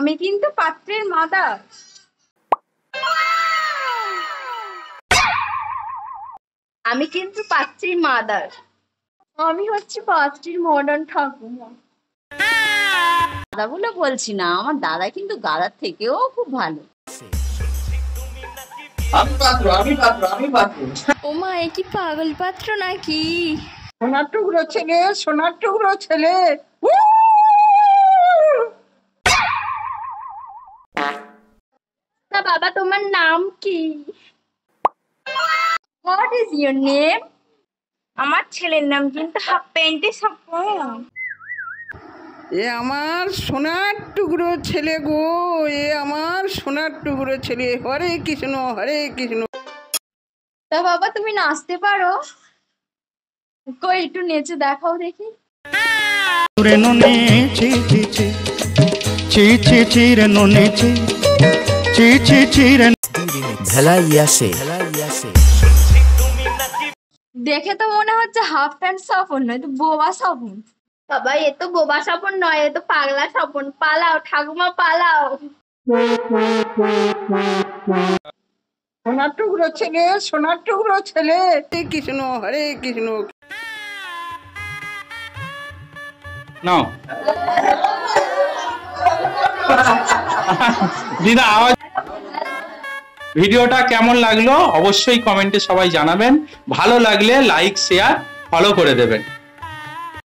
আমি কিন্তু পাত্রের মাদার। আমি কিন্তু পাত্রীর মাদার। আমি হচ্ছে পাত্রীর মডার্ন ঠাকুমা। দাদা বলে বলছি না, আমার দাদা কিন্তু দাদার থেকেও খুব ভালো। ও মা, এ কি পাগল পাত্র নাকি? সোনার টুকরো ছেলে, সোনার টুকরো ছেলে। তা বাবা, তোমার নাম কি? What is your name? আমার ছেলের নাম কিন্তু হাফ প্যান্টে সাপন। এ আমার সোনার টুকরো ছেলে গো, এ আমার সোনার টুকরো ছেলে। হরে কৃষ্ণ, হরে কৃষ্ণ। তা বাবা, তুমি নাচতে পারো? কই একটু নেচে দেখাও দেখি। দেখে তো মনে হচ্ছে হাফ প্যান্ট সাপন নয় তো বোবা সাপন। বাবা, এ তো বোবা সাপন নয়, এ তো পাগলা সাপন। পালাও ঠাকুমা, পালাও। সোনার টুকরো ছেলে, সোনার টুকরো ছেলে। হরে কৃষ্ণ, হরে কৃষ্ণ। নাও দিদা, আওয়াজ। ভিডিওটা কেমন লাগলো অবশ্যই কমেন্টে সবাই জানাবেন। ভালো লাগলে লাইক, শেয়ার, ফলো করে দেবেন।